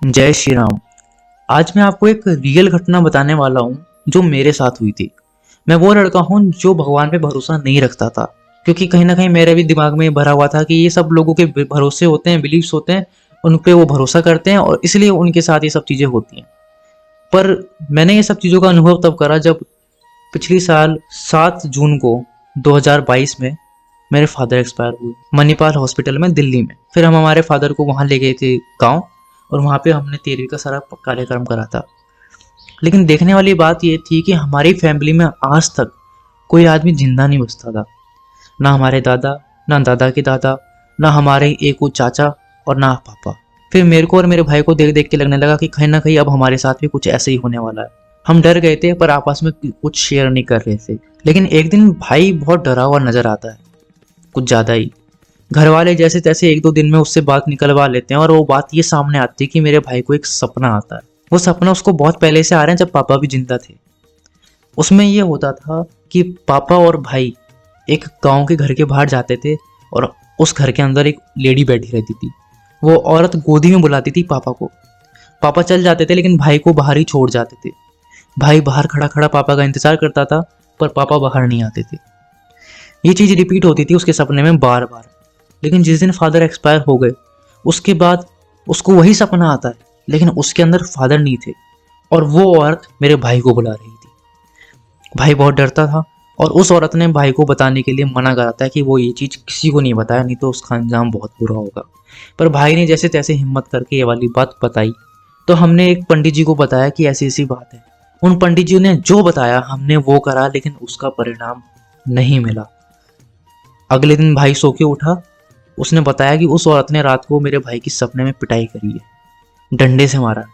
जय श्री राम। आज मैं आपको एक रियल घटना बताने वाला हूँ जो मेरे साथ हुई थी। मैं वो लड़का हूँ जो भगवान पे भरोसा नहीं रखता था, क्योंकि कहीं ना कहीं मेरे भी दिमाग में भरा हुआ था कि ये सब लोगों के भरोसे होते हैं, बिलीव्स होते हैं, उन पे वो भरोसा करते हैं और इसलिए उनके साथ ये सब चीज़ें होती हैं। पर मैंने ये सब चीज़ों का अनुभव तब करा जब पिछली साल 7 जून को 2022 में मेरे फादर एक्सपायर हुए मणिपाल हॉस्पिटल में दिल्ली में। फिर हम हमारे फादर को वहाँ ले गए थे गाँव, और वहाँ पे हमने 13वीं का सारा कार्यक्रम करा था। लेकिन देखने वाली बात ये थी कि हमारी फैमिली में आज तक कोई आदमी जिंदा नहीं बचता था। ना हमारे दादा, ना दादा के दादा, ना हमारे एक वो चाचा और ना पापा। फिर मेरे को और मेरे भाई को देख देख के लगने लगा कि कहीं ना कहीं अब हमारे साथ भी कुछ ऐसे ही होने वाला है। हम डर गए थे पर आपस में कुछ शेयर नहीं कर रहे थे। लेकिन एक दिन भाई बहुत डरा हुआ नजर आता है, कुछ ज्यादा ही। घर वाले जैसे तैसे एक दो दिन में उससे बात निकलवा लेते हैं और वो बात ये सामने आती है कि मेरे भाई को एक सपना आता है। वो सपना उसको बहुत पहले से आ रहे हैं, जब पापा भी जिंदा थे। उसमें ये होता था कि पापा और भाई एक गांव के घर के बाहर जाते थे और उस घर के अंदर एक लेडी बैठी रहती थी। वो औरत गोदी में बुलाती थी पापा को। पापा चल जाते थे लेकिन भाई को बाहर ही छोड़ जाते थे। भाई बाहर खड़ा खड़ा पापा का इंतजार करता था, पर पापा बाहर नहीं आते थे। ये चीज रिपीट होती थी उसके सपने में बार बार। लेकिन जिस दिन फादर एक्सपायर हो गए उसके बाद उसको वही सपना आता है, लेकिन उसके अंदर फादर नहीं थे और वो औरत मेरे भाई को बुला रही थी। भाई बहुत डरता था और उस औरत ने भाई को बताने के लिए मना करा था कि वो ये चीज़ किसी को नहीं बताया, नहीं तो उसका अंजाम बहुत बुरा होगा। पर भाई ने जैसे तैसे हिम्मत करके ये वाली बात बताई। तो हमने एक पंडित जी को बताया कि ऐसी ऐसी बात है। उन पंडित जी ने जो बताया हमने वो करा, लेकिन उसका परिणाम नहीं मिला। अगले दिन भाई सो के उठा, उसने बताया कि उस औरत ने रात को मेरे भाई की सपने में पिटाई करी है, डंडे से मारा।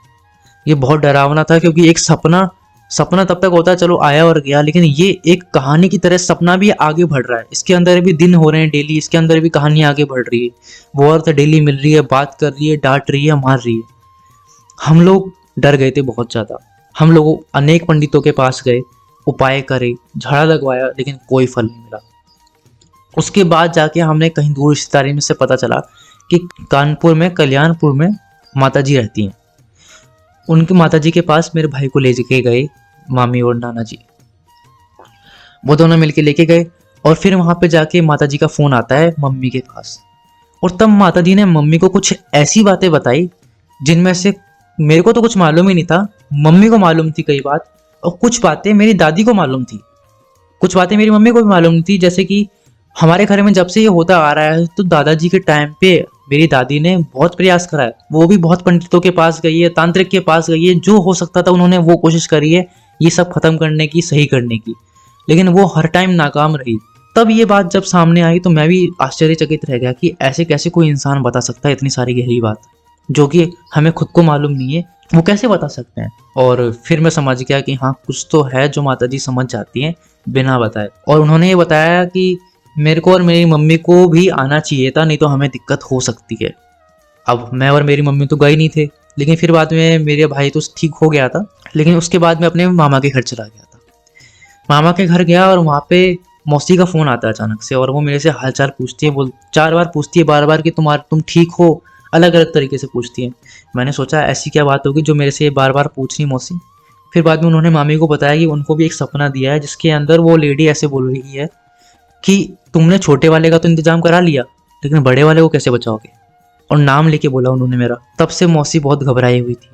ये बहुत डरावना था, क्योंकि एक सपना सपना तब तक होता है, चलो आया और गया, लेकिन ये एक कहानी की तरह सपना भी आगे बढ़ रहा है। इसके अंदर भी दिन हो रहे हैं डेली, इसके अंदर भी कहानी आगे बढ़ रही है। वो औरत डेली मिल रही है, बात कर रही है, डांट रही है, मार रही है। हम लोग डर गए थे बहुत ज्यादा। हम लोग अनेक पंडितों के पास गए, उपाय करे, झाड़ा लगवाया, लेकिन कोई फल नहीं मिला। उसके बाद जाके हमने कहीं दूर रिश्तेदारी में से पता चला कि कानपुर में, कल्याणपुर में माता जी रहती हैं। उनकी माता जी के पास मेरे भाई को ले के गए मामी और नाना जी। वो दोनों मिलके लेके गए और फिर वहां पे जाके माता जी का फोन आता है मम्मी के पास। और तब माता जी ने मम्मी को कुछ ऐसी बातें बताई जिनमें से मेरे को तो कुछ मालूम ही नहीं था, मम्मी को मालूम थी कई बात, और कुछ बातें मेरी दादी को मालूम थी, कुछ बातें मेरी मम्मी को भी मालूम थी। जैसे कि हमारे घर में जब से ये होता आ रहा है, तो दादाजी के टाइम पे मेरी दादी ने बहुत प्रयास करा है। वो भी बहुत पंडितों के पास गई है, तांत्रिक के पास गई है, जो हो सकता था उन्होंने वो कोशिश करी है ये सब खत्म करने की, सही करने की, लेकिन वो हर टाइम नाकाम रही। तब ये बात जब सामने आई तो मैं भी आश्चर्यचकित रह गया कि ऐसे कैसे कोई इंसान बता सकता है इतनी सारी गहरी बात, जो कि हमें खुद को मालूम नहीं है, वो कैसे बता सकते हैं। और फिर मैं समझ गया कि हाँ, कुछ तो है जो माता जी समझ जाती हैं बिना बताए। और उन्होंने ये बताया कि मेरे को और मेरी मम्मी को भी आना चाहिए था, नहीं तो हमें दिक्कत हो सकती है। अब मैं और मेरी मम्मी तो गए नहीं थे, लेकिन फिर बाद में मेरे भाई तो ठीक हो गया था। लेकिन उसके बाद मैं अपने मामा के घर चला गया था। मामा के घर गया और वहाँ पे मौसी का फोन आता है अचानक से, और वो मेरे से हालचाल पूछती है। वो 4 बार पूछती है, बार बार कि तुम ठीक हो, अलग अलग तरीके से पूछती है। मैंने सोचा ऐसी क्या बात होगी जो मेरे से बार बार पूछ रही मौसी। फिर बाद में उन्होंने मामी को बताया कि उनको भी एक सपना दिया है जिसके अंदर वो लेडी ऐसे बोल रही है कि तुमने छोटे वाले का तो इंतजाम करा लिया, लेकिन बड़े वाले को कैसे बचाओगे। और नाम लेके बोला उन्होंने मेरा। तब से मौसी बहुत घबराई हुई थी।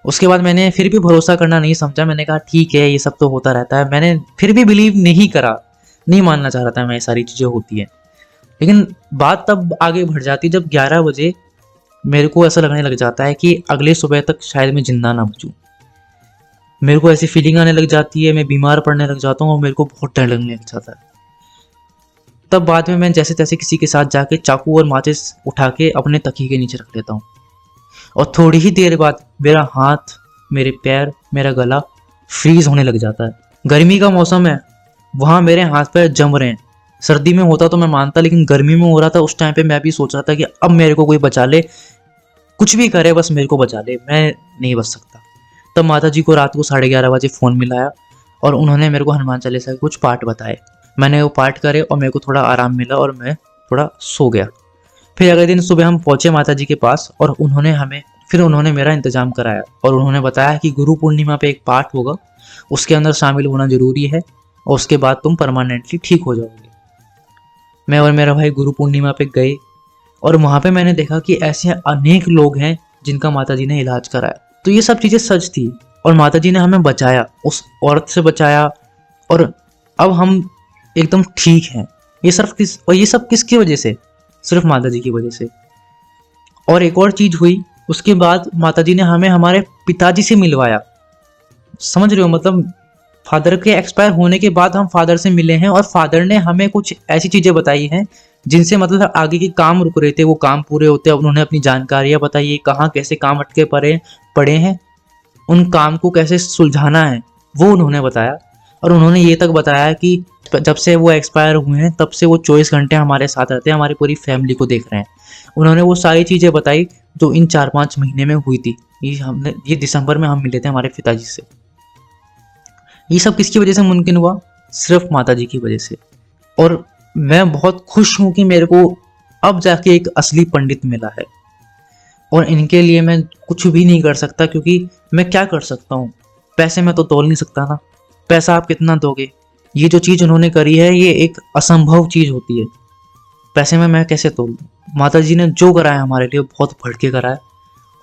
उसके बाद मैंने फिर भी भरोसा करना नहीं समझा। मैंने कहा ठीक है, ये सब तो होता रहता है। मैंने फिर भी बिलीव नहीं करा, नहीं मानना चाह रहा था मैं ये सारी चीज़ें होती हैं। लेकिन बात तब आगे बढ़ जाती जब 11 बजे मेरे को ऐसा लगने लग जाता है कि अगले सुबह तक शायद मैं जिंदा ना बचूं। मेरे को ऐसी फीलिंग आने लग जाती है, मैं बीमार पड़ने लग जाता हूँ और मेरे को बहुत डर लगने लग जाता है। तब बाद में मैं जैसे तैसे किसी के साथ जाके चाकू और माचिस उठा के अपने तकिए के नीचे रख लेता हूँ, और थोड़ी ही देर बाद मेरा हाथ, मेरे पैर, मेरा गला फ्रीज होने लग जाता है। गर्मी का मौसम है, वहाँ मेरे हाथ पैर जम रहे हैं। सर्दी में होता तो मैं मानता, लेकिन गर्मी में हो रहा था। उस टाइम पे मैं भी सोच रहा था कि अब मेरे को कोई बचा ले, कुछ भी करे बस मेरे को बचा ले, मैं नहीं बच सकता। तब माता जी को रात को 11:30 बजे फ़ोन मिलाया और उन्होंने मेरे को हनुमान चालीसा के कुछ पाठ बताए। मैंने वो पाठ करे और मेरे को थोड़ा आराम मिला और मैं थोड़ा सो गया। फिर अगले दिन सुबह हम पहुंचे माता जी के पास और उन्होंने हमें फिर उन्होंने मेरा इंतजाम कराया और उन्होंने बताया कि गुरु पूर्णिमा पे एक पाठ होगा, उसके अंदर शामिल होना जरूरी है और उसके बाद तुम परमानेंटली ठीक हो जाओगे। मैं और मेरा भाई गुरु पूर्णिमा पे गए और वहाँ पे मैंने देखा कि ऐसे अनेक लोग हैं जिनका माताजी ने इलाज कराया। तो ये सब चीज़ें सच थी और माताजी ने हमें बचाया, उस औरत से बचाया और अब हम एकदम ठीक हैं। ये सब किसकी वजह से? सिर्फ माताजी की वजह से। और एक और चीज़ हुई, उसके बाद माताजी ने हमें हमारे पिताजी से मिलवाया। समझ रहे हो, मतलब फादर के एक्सपायर होने के बाद हम फादर से मिले हैं और फादर ने हमें कुछ ऐसी चीज़ें बताई हैं जिनसे मतलब आगे के काम रुक रहे थे, वो काम पूरे होते हैं। उन्होंने अपनी जानकारियाँ बताई है, कहाँ कैसे काम अटके पड़े हैं, उन काम को कैसे सुलझाना है, वो उन्होंने बताया। और उन्होंने ये तक बताया कि जब से वो एक्सपायर हुए हैं तब से वो 24 घंटे हमारे साथ रहते हैं, हमारी पूरी फैमिली को देख रहे हैं। उन्होंने वो सारी चीज़ें बताई जो इन 4-5 महीने में हुई थी। ये दिसंबर में हम मिले थे हमारे पिताजी से। ये सब किसकी वजह से मुमकिन हुआ? सिर्फ माताजी की वजह से। और मैं बहुत खुश हूँ कि मेरे को अब जाके एक असली पंडित मिला है और इनके लिए मैं कुछ भी नहीं कर सकता, क्योंकि मैं क्या कर सकता हूँ? पैसे में तो तोल नहीं सकता ना। पैसा आप कितना दोगे? ये जो चीज़ उन्होंने करी है ये एक असंभव चीज़ होती है, पैसे में मैं कैसे तोल दूँ? माता जी ने जो कराया हमारे लिए बहुत बढ़ के कराया।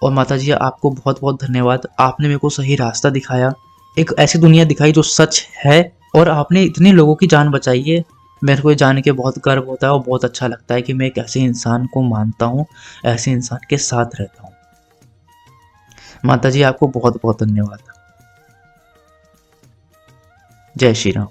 और माता जी आपको बहुत बहुत धन्यवाद, आपने मेरे को सही रास्ता दिखाया, एक ऐसी दुनिया दिखाई जो सच है, और आपने इतने लोगों की जान बचाई है। मेरे को ये जान के बहुत गर्व होता है और बहुत अच्छा लगता है कि मैं एक ऐसे इंसान को मानता हूँ, ऐसे इंसान के साथ रहता हूँ। माता जी आपको बहुत बहुत धन्यवाद। जय श्री राम।